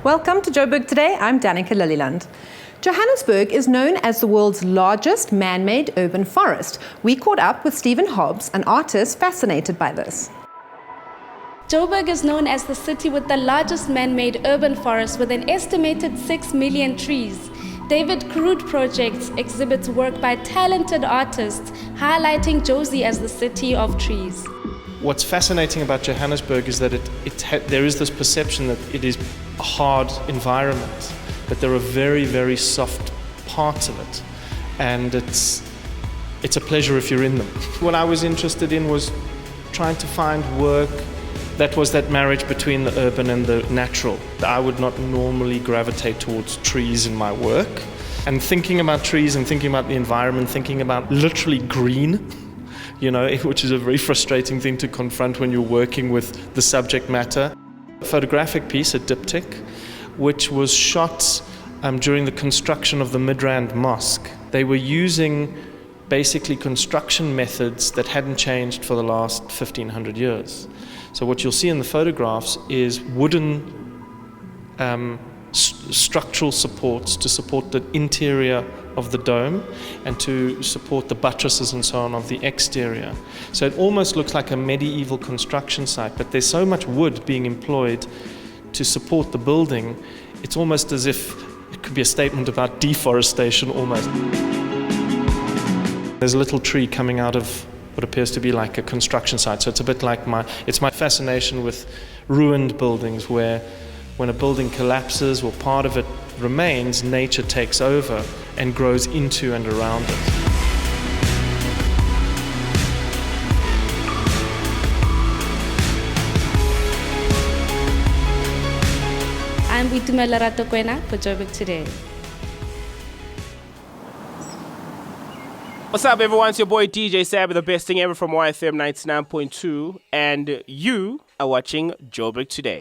Welcome to Joburg Today. I'm Danica Lilliland. Johannesburg is known as the world's largest man-made urban forest. We caught up with Stephen Hobbs, an artist fascinated by this. Joburg is known as the city with the largest man-made urban forest with an estimated 6 million trees. David Karut Projects exhibits work by talented artists, highlighting Jozi as the city of trees. What's fascinating about Johannesburg is that there is this perception that it is a hard environment, but there are very, very soft parts of it, and it's a pleasure if you're in them. What I was interested in was trying to find work that was that marriage between the urban and the natural. I would not normally gravitate towards trees in my work. And thinking about trees and thinking about the environment, thinking about literally green, which is a very frustrating thing to confront when you're working with the subject matter. A photographic piece, a diptych, which was shot during the construction of the Midrand Mosque. They were using basically construction methods that hadn't changed for the last 1500 years. So what you'll see in the photographs is wooden structural supports to support the interior of the dome and to support the buttresses and so on of the exterior. So it almost looks like a medieval construction site, but there's so much wood being employed to support the building, it's almost as if it could be a statement about deforestation almost. There's a little tree coming out of what appears to be like a construction site. So it's a bit like my fascination with ruined buildings, where when a building collapses or part of it remains, nature takes over and grows into and around it. I'm Itumela Ratokwena for Joburg Today. What's up, everyone? It's your boy DJ Sab with the best thing ever from YFM 99.2, and you are watching Joburg Today.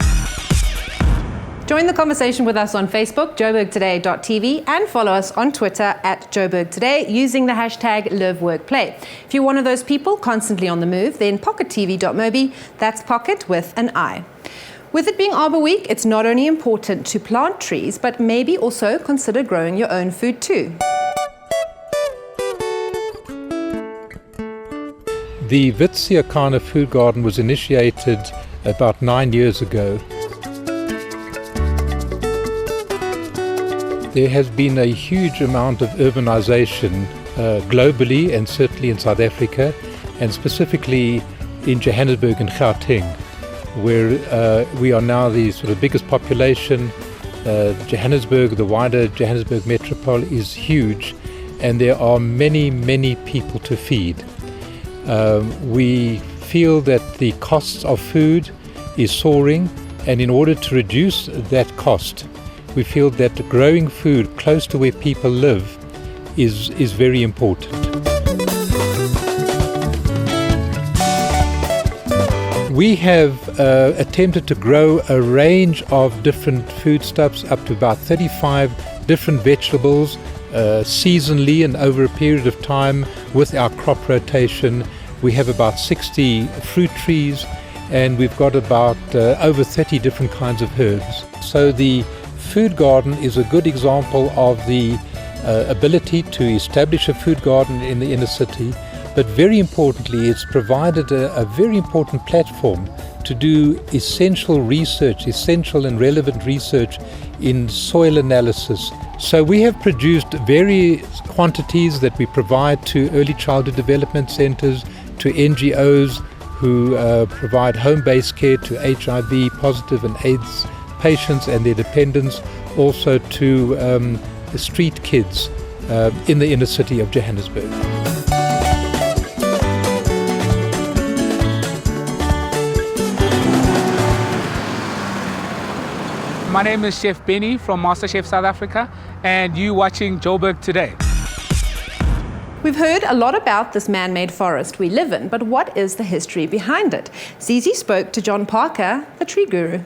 Join the conversation with us on Facebook, joburgtoday.tv, and follow us on Twitter at Joburg Today using the hashtag #LiveWorkPlay. If you're one of those people constantly on the move, then pockettv.mobi, that's pocket with an I. With it being Arbor Week, it's not only important to plant trees, but maybe also consider growing your own food too. The Econo food garden was initiated about 9 years ago. There has been a huge amount of urbanization globally, and certainly in South Africa, and specifically in Johannesburg and Gauteng, where we are now the sort of biggest population. Johannesburg, the wider Johannesburg metropole, is huge, and there are many, many people to feed. We feel that the costs of food is soaring, and in order to reduce that cost, we feel that growing food close to where people live is very important. We have attempted to grow a range of different foodstuffs, up to about 35 different vegetables, seasonally and over a period of time with our crop rotation. We have about 60 fruit trees, and we've got about over 30 different kinds of herbs. So the food garden is a good example of the ability to establish a food garden in the inner city, but very importantly, it's provided a very important platform to do essential and relevant research in soil analysis. So we have produced various quantities that we provide to early childhood development centers, to NGOs who provide home-based care to HIV positive and AIDS patients and their dependents, also to the street kids in the inner city of Johannesburg. My name is Chef Benny from MasterChef South Africa, and you watching Joburg Today. We've heard a lot about this man-made forest we live in, but what is the history behind it? Zizi spoke to John Parker, the tree guru.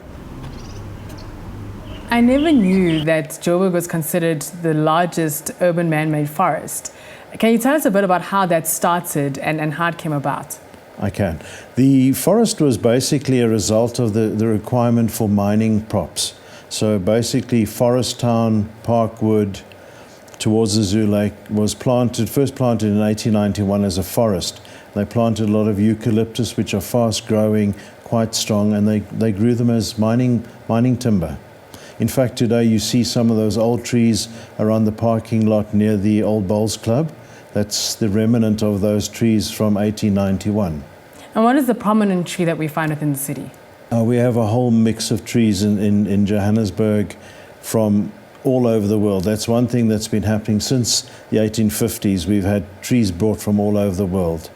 I never knew that Joburg was considered the largest urban man-made forest. Can you tell us a bit about how that started and how it came about? I can. The forest was basically a result of the requirement for mining props. So basically, Forest Town, Parkwood, towards the Zoo Lake was first planted in 1891 as a forest. They planted a lot of eucalyptus, which are fast growing, quite strong, and they grew them as mining timber. In fact, today you see some of those old trees around the parking lot near the old Bowls Club. That's the remnant of those trees from 1891. And what is the prominent tree that we find within the city? We have a whole mix of trees in Johannesburg from all over the world. That's one thing that's been happening since the 1850s. We've had trees brought from all over the world.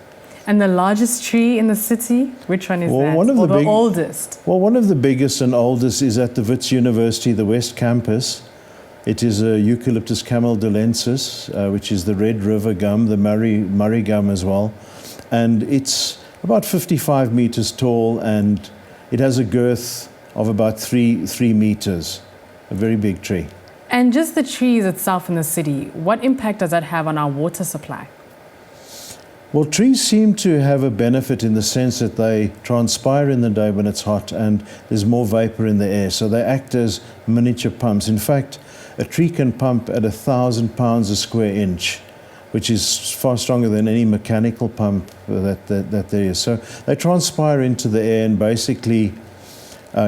And the largest tree in the city, which one is that? One of or the oldest? Well, one of the biggest and oldest is at the Wits University, the West Campus. It is a Eucalyptus camaldulensis, which is the Red River gum, the Murray gum as well. And it's about 55 meters tall, and it has a girth of about 3 meters, a very big tree. And just the trees itself in the city, what impact does that have on our water supply? Well, trees seem to have a benefit in the sense that they transpire in the day when it's hot and there's more vapor in the air. So they act as miniature pumps. In fact, a tree can pump at 1,000 pounds a square inch, which is far stronger than any mechanical pump that there is. So they transpire into the air and basically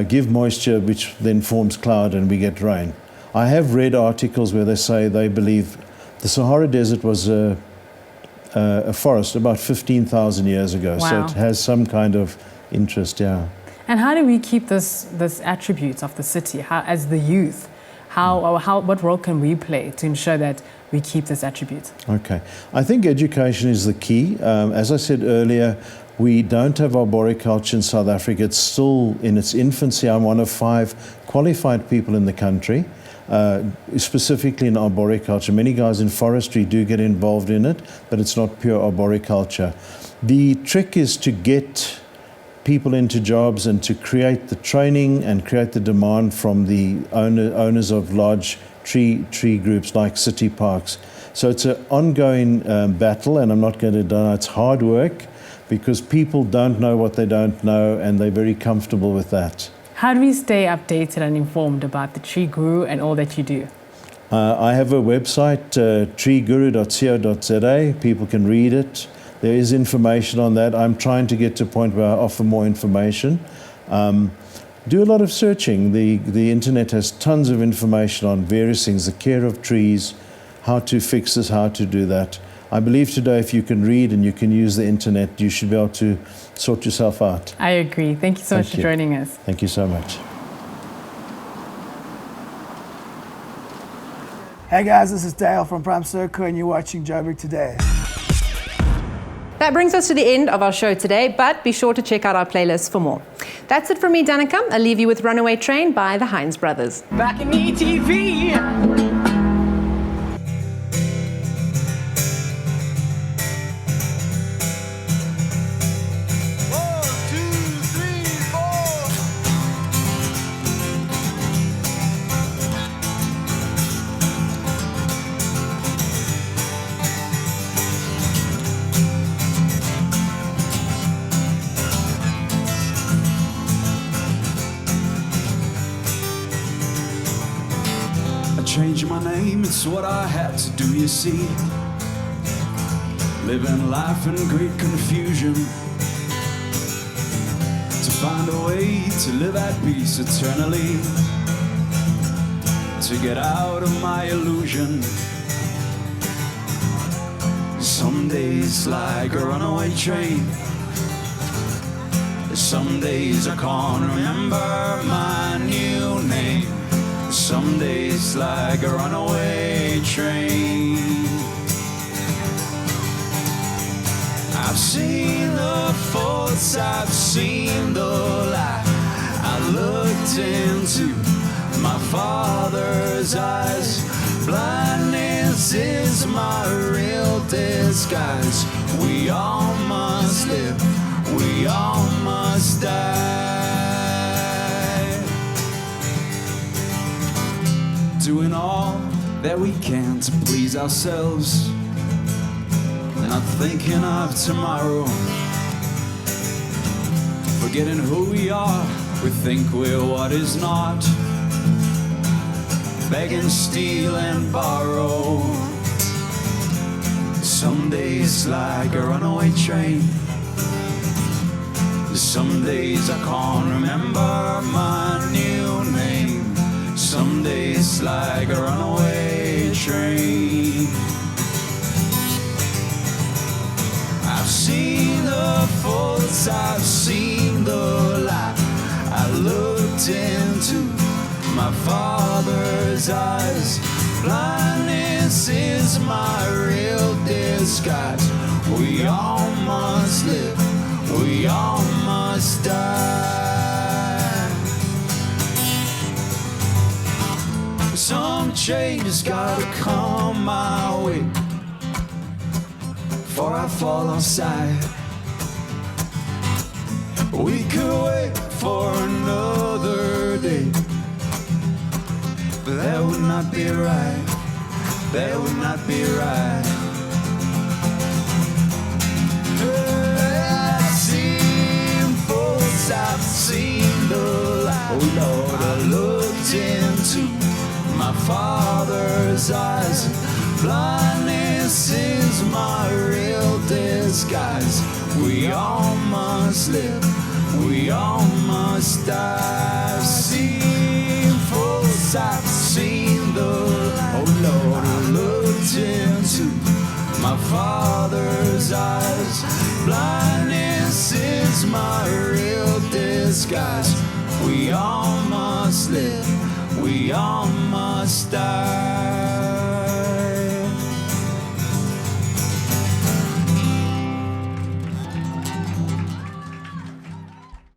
give moisture, which then forms cloud and we get rain. I have read articles where they say they believe the Sahara Desert was a forest about 15,000 years ago. Wow. So it has some kind of interest, yeah. And how do we keep this attributes of the city? How, as the youth, what role can we play to ensure that we keep this attribute? Okay. I think education is the key. As I said earlier, we don't have arboriculture in South Africa. It's still in its infancy. I'm one of 5 qualified people in the country, specifically in arboriculture. Many guys in forestry do get involved in it, but it's not pure arboriculture. The trick is to get people into jobs and to create the training and create the demand from the owners of large tree groups like city parks. So it's an ongoing battle, and I'm not going to deny it's hard work because people don't know what they don't know, and they're very comfortable with that. How do we stay updated and informed about the Tree Guru and all that you do? I have a website, treeguru.co.za. People can read it. There is information on that. I'm trying to get to a point where I offer more information. Do a lot of searching. The internet has tons of information on various things, the care of trees, how to fix this, how to do that. I believe today if you can read and you can use the internet, you should be able to sort yourself out. I agree. Thank you so much for joining us. Thank you so much. Hey guys, this is Dale from Prime Circle and you're watching Joburg Today. That brings us to the end of our show today, but be sure to check out our playlist for more. That's it from me, Danica. I'll leave you with Runaway Train by the Hines Brothers. Back in ETV. Change my name, it's what I had to do, you see. Living life in great confusion, to find a way to live at peace eternally, to get out of my illusion. Some days like a runaway train, some days I can't remember my new name. Some days like a runaway train. I've seen the faults, I've seen the light. I looked into my Father's eyes. Blindness is my real disguise. We all must live, we all must die. Doing all that we can to please ourselves, not thinking of tomorrow. Forgetting who we are, we think we're what is not. beg and steal and borrow. Some days like a runaway train. Some days I can't remember my new name. Some days like a runaway train. I've seen the faults, I've seen the light. I looked into my Father's eyes. Blindness is my real disguise. We all must live, we all must die. Some change gotta come my way before I fall outside. We could wait for another day, but that would not be right. That would not be right. I've seen faults, I've seen the light. Oh Lord, I looked into my Father's eyes. Blindness is my real disguise. We all must live, we all must die. I've seen faults, I've seen the light. Oh Lord, I looked into my Father's eyes. Blindness is my real disguise. We all must live, we all must die.